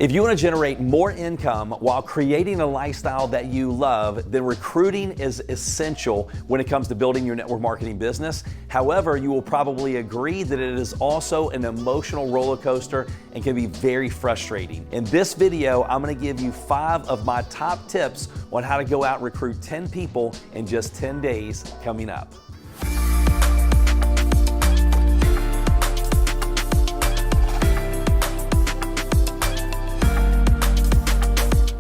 If you want to generate more income while creating a lifestyle that you love, then recruiting is essential when it comes to building your network marketing business. However, you will probably agree that it is also an emotional roller coaster and can be very frustrating. In this video, I'm going to give you 5 of my top tips on how to go out and recruit 10 people in just 10 days coming up.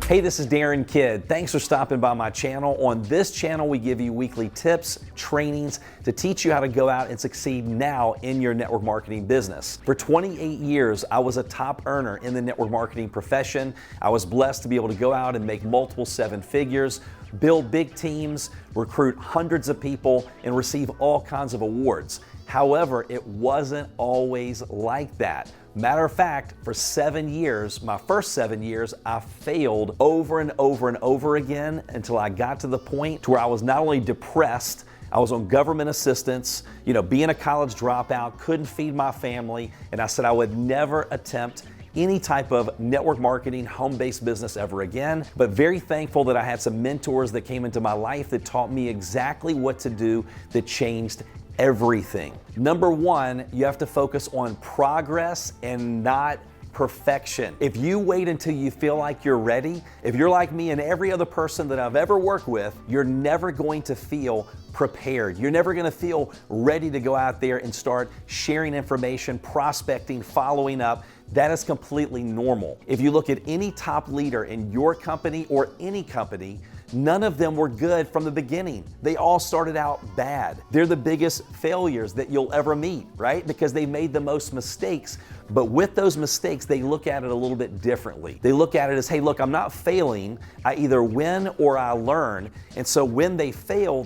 Hey, this is Darin Kidd. Thanks for stopping by my channel. On this channel, we give you weekly tips, trainings to teach you how to go out and succeed now in your network marketing business. For 28 years, I was a top earner in the network marketing profession. I was blessed to be able to go out and make multiple 7 figures, build big teams, recruit hundreds of people, and receive all kinds of awards. However, it wasn't always like that. Matter of fact, for 7 years, my first 7 years, I failed over and over and over again until I got to the point to where I was not only depressed, I was on government assistance, being a college dropout, couldn't feed my family, and I said I would never attempt any type of network marketing, home-based business ever again. But very thankful that I had some mentors that came into my life that taught me exactly what to do that changed everything. Number 1, you have to focus on progress and not perfection. If you wait until you feel like you're ready, if you're like me and every other person that I've ever worked with, you're never going to feel prepared. You're never going to feel ready to go out there and start sharing information, prospecting, following up. That is completely normal. If you look at any top leader in your company or any company, none of them were good from the beginning. They all started out bad. They're the biggest failures that you'll ever meet, right? Because they made the most mistakes. But with those mistakes, they look at it a little bit differently. They look at it as, hey, look, I'm not failing. I either win or I learn. And so when they fail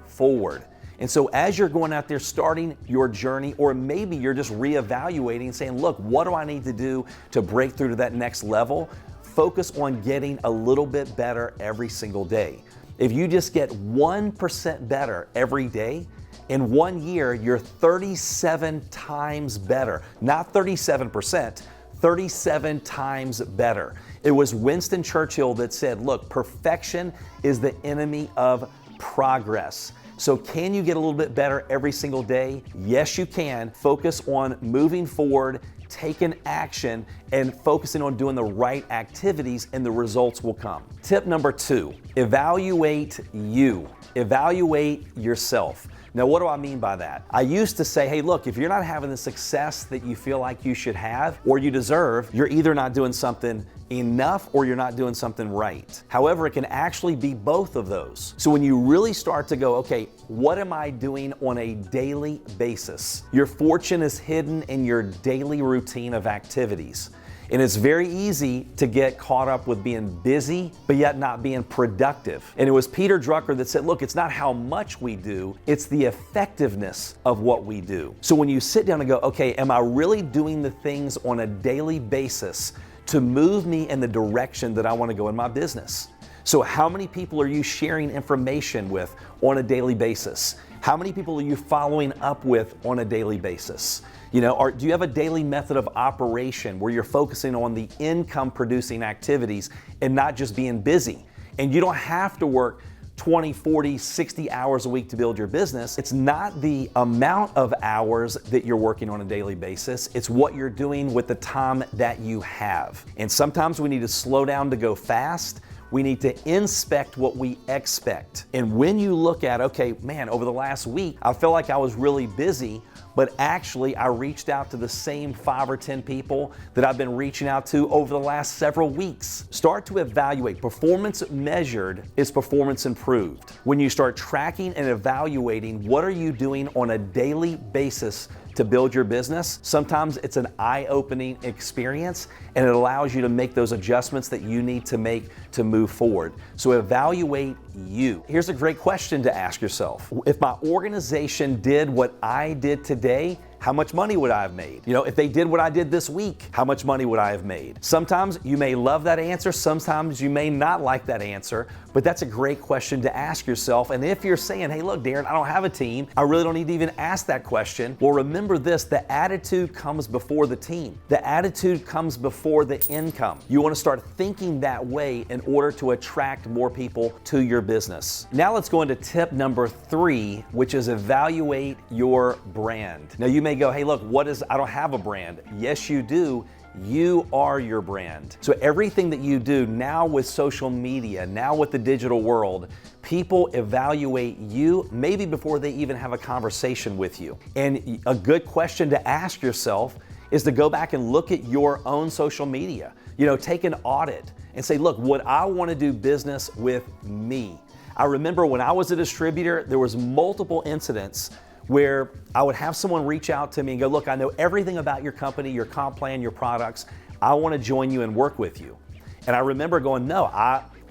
forward. And so as you're going out there starting your journey, or maybe you're just reevaluating, saying, look, what do I need to do to break through to that next level? Focus on getting a little bit better every single day. If you just get 1% better every day, in 1 year, you're 37 times better. Not 37%, 37 times better. It was Winston Churchill that said, look, perfection is the enemy of progress. So can you get a little bit better every single day? Yes, you can. Focus on moving forward, taking action, and focusing on doing the right activities, and the results will come. Tip number 2, evaluate you. Evaluate yourself. Now, what do I mean by that? I used to say, hey, look, if you're not having the success that you feel like you should have or you deserve, you're either not doing something enough or you're not doing something right. However, it can actually be both of those. So when you really start to go, okay, what am I doing on a daily basis? Your fortune is hidden in your daily routine of activities. And it's very easy to get caught up with being busy, but yet not being productive. And it was Peter Drucker that said, look, it's not how much we do, it's the effectiveness of what we do. So when you sit down and go, okay, am I really doing the things on a daily basis to move me in the direction that I want to go in my business? So how many people are you sharing information with on a daily basis? How many people are you following up with on a daily basis? Do you have a daily method of operation where you're focusing on the income producing activities and not just being busy? And you don't have to work 20, 40, 60 hours a week to build your business. It's not the amount of hours that you're working on a daily basis. It's what you're doing with the time that you have. And sometimes we need to slow down to go fast. We need to inspect what we expect. And when you look at, okay, man, over the last week, I feel like I was really busy, but actually I reached out to the same 5 or 10 people that I've been reaching out to over the last several weeks. Start to evaluate. Performance measured is performance improved. When you start tracking and evaluating, what are you doing on a daily basis to build your business? Sometimes it's an eye-opening experience, and it allows you to make those adjustments that you need to make to move forward. So evaluate you. Here's a great question to ask yourself. If my organization did what I did today, how much money would I have made? If they did what I did this week, how much money would I have made? Sometimes you may love that answer, sometimes you may not like that answer, but that's a great question to ask yourself. And if you're saying, hey, look, Darin, I don't have a team, I really don't need to even ask that question. Well, remember this, the attitude comes before the team. The attitude comes before the income. You want to start thinking that way in order to attract more people to your business. Now let's go into tip number 3, which is evaluate your brand. Now you may go, hey, look, I don't have a brand. Yes, you do. You are your brand. So everything that you do now with social media, now with the digital world, people evaluate you maybe before they even have a conversation with you. And a good question to ask yourself is to go back and look at your own social media. Take an audit and say, look, would I want to do business with me? I remember when I was a distributor, there was multiple incidents where I would have someone reach out to me and go, look, I know everything about your company, your comp plan, your products. I want to join you and work with you. And I remember going, no,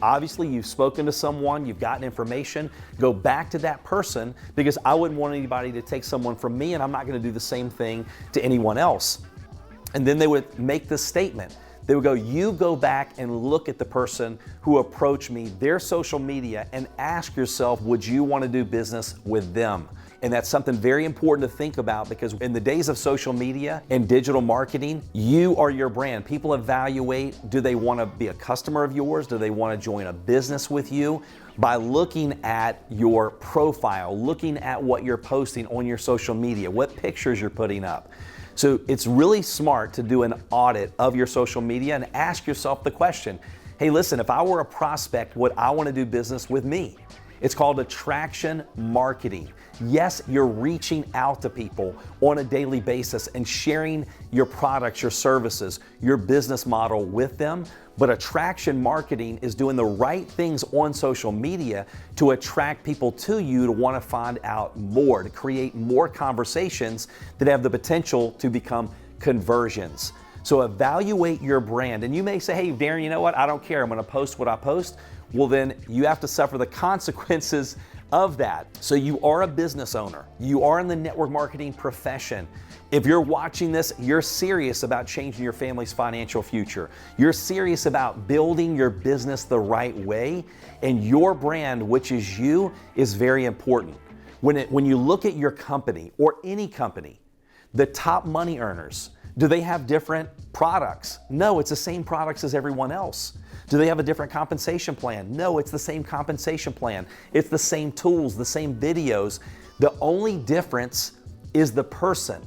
obviously you've spoken to someone, you've gotten information, go back to that person, because I wouldn't want anybody to take someone from me, and I'm not going to do the same thing to anyone else. And then they would make this statement. They would go, you go back and look at the person who approached me, their social media, and ask yourself, would you want to do business with them? And that's something very important to think about, because in the days of social media and digital marketing, you are your brand. People evaluate, do they want to be a customer of yours? Do they want to join a business with you? By looking at your profile, looking at what you're posting on your social media, what pictures you're putting up. So it's really smart to do an audit of your social media and ask yourself the question, hey, listen, if I were a prospect, would I want to do business with me? It's called attraction marketing. Yes, you're reaching out to people on a daily basis and sharing your products, your services, your business model with them. But attraction marketing is doing the right things on social media to attract people to you to want to find out more, to create more conversations that have the potential to become conversions. So evaluate your brand. And you may say, hey, Darin, you know what? I don't care. I'm going to post what I post. Well, then you have to suffer the consequences of that. So you are a business owner. You are in the network marketing profession. If you're watching this, you're serious about changing your family's financial future. You're serious about building your business the right way, and your brand, which is you, is very important. When you look at your company or any company, the top money earners, do they have different products? No, it's the same products as everyone else. Do they have a different compensation plan? No, it's the same compensation plan. It's the same tools, the same videos. The only difference is the person,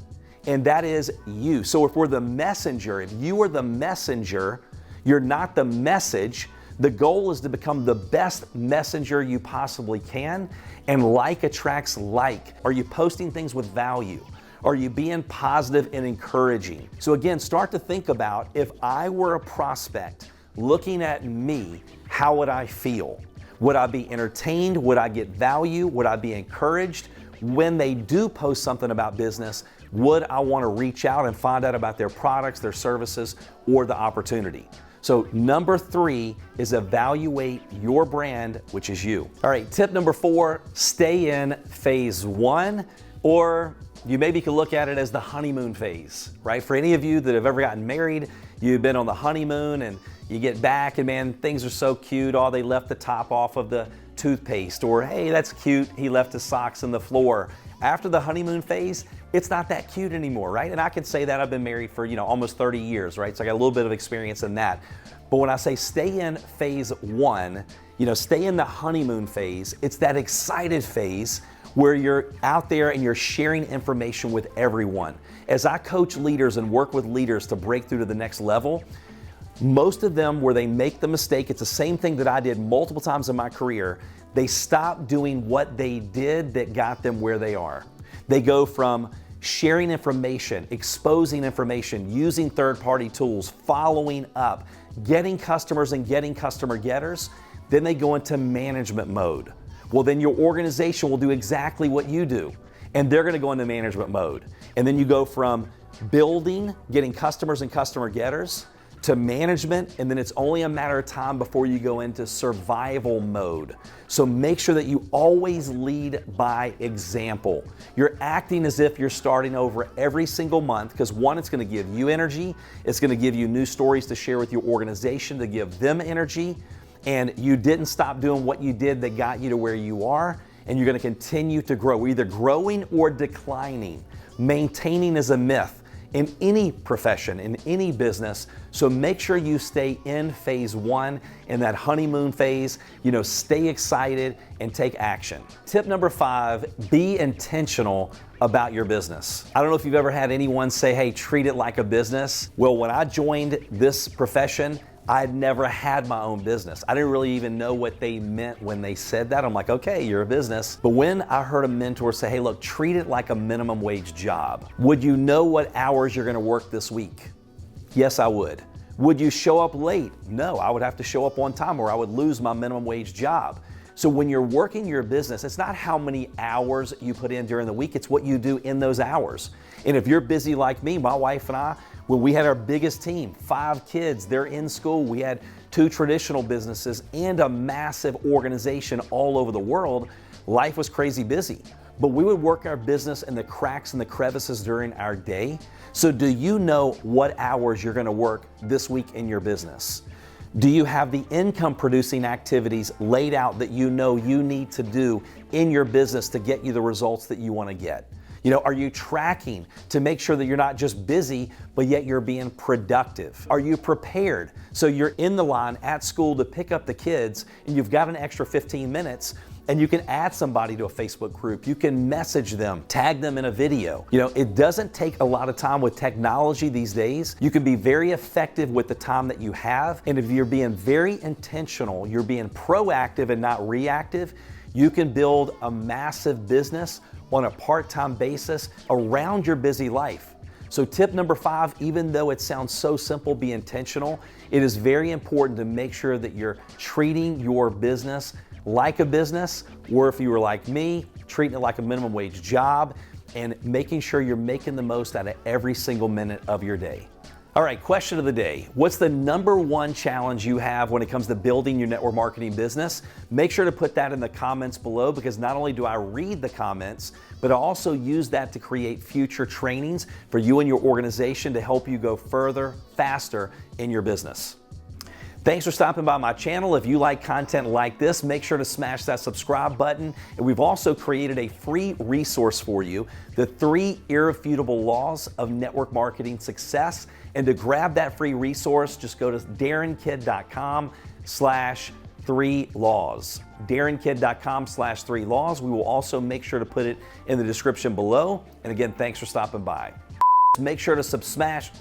and that is you. So if we're the messenger, if you are the messenger, you're not the message. The goal is to become the best messenger you possibly can, and like attracts like. Are you posting things with value? Are you being positive and encouraging? So again, start to think about, if I were a prospect looking at me, how would I feel? Would I be entertained? Would I get value? Would I be encouraged? When they do post something about business, would I want to reach out and find out about their products, their services, or the opportunity? So number 3 is evaluate your brand, which is you. All right, tip number 4, stay in phase 1, or you maybe could look at it as the honeymoon phase, right? For any of you that have ever gotten married, you've been on the honeymoon and you get back and man, things are so cute. Oh, they left the top off of the toothpaste, or hey, that's cute, he left his socks on the floor. After the honeymoon phase, it's not that cute anymore, right? And I can say that I've been married for, almost 30 years, right? So I got a little bit of experience in that. But when I say stay in phase 1, stay in the honeymoon phase, it's that excited phase where you're out there and you're sharing information with everyone. As I coach leaders and work with leaders to break through to the next level, most of them, where they make the mistake, it's the same thing that I did multiple times in my career, they stop doing what they did that got them where they are. They go from sharing information, exposing information, using third-party tools, following up, getting customers and getting customer getters, then they go into management mode. Well, then your organization will do exactly what you do, and they're gonna go into management mode. And then you go from building, getting customers and customer getters, to management, and then it's only a matter of time before you go into survival mode. So make sure that you always lead by example. You're acting as if you're starting over every single month, because one, it's going to give you energy, it's going to give you new stories to share with your organization to give them energy, and you didn't stop doing what you did that got you to where you are, and you're going to continue to grow, either growing or declining. Maintaining is a myth in any profession, in any business. So make sure you stay in phase one, in that honeymoon phase. Stay excited and take action. Tip number 5, be intentional about your business. I don't know if you've ever had anyone say, hey, treat it like a business. Well, when I joined this profession, I'd never had my own business. I didn't really even know what they meant when they said that. I'm like, okay, you're a business. But when I heard a mentor say, hey, look, treat it like a minimum wage job. Would you know what hours you're gonna work this week? Yes, I would. Would you show up late? No, I would have to show up on time or I would lose my minimum wage job. So when you're working your business, it's not how many hours you put in during the week, it's what you do in those hours. And if you're busy like me, my wife and I, when we had our biggest team, 5 kids, they're in school, we had 2 traditional businesses and a massive organization all over the world, life was crazy busy. But we would work our business in the cracks and the crevices during our day. So do you know what hours you're gonna work this week in your business? Do you have the income producing activities laid out that you know you need to do in your business to get you the results that you want to get? Are you tracking to make sure that you're not just busy, but yet you're being productive? Are you prepared? So you're in the line at school to pick up the kids and you've got an extra 15 minutes and you can add somebody to a Facebook group. You can message them, tag them in a video. It doesn't take a lot of time with technology these days. You can be very effective with the time that you have. And if you're being very intentional, you're being proactive and not reactive, you can build a massive business on a part-time basis around your busy life. So tip number 5, even though it sounds so simple, be intentional. It is very important to make sure that you're treating your business like a business, or if you were like me, treating it like a minimum wage job and making sure you're making the most out of every single minute of your day. All right, question of the day. What's the number 1 challenge you have when it comes to building your network marketing business? Make sure to put that in the comments below, because not only do I read the comments, but I also use that to create future trainings for you and your organization to help you go further, faster in your business. Thanks for stopping by my channel. If you like content like this, make sure to smash that subscribe button. And we've also created a free resource for you, the 3 irrefutable laws of network marketing success. And to grab that free resource, just go to darinkid.com/3laws. darinkid.com/3laws. We will also make sure to put it in the description below. And again, thanks for stopping by. Make sure to sub-smash.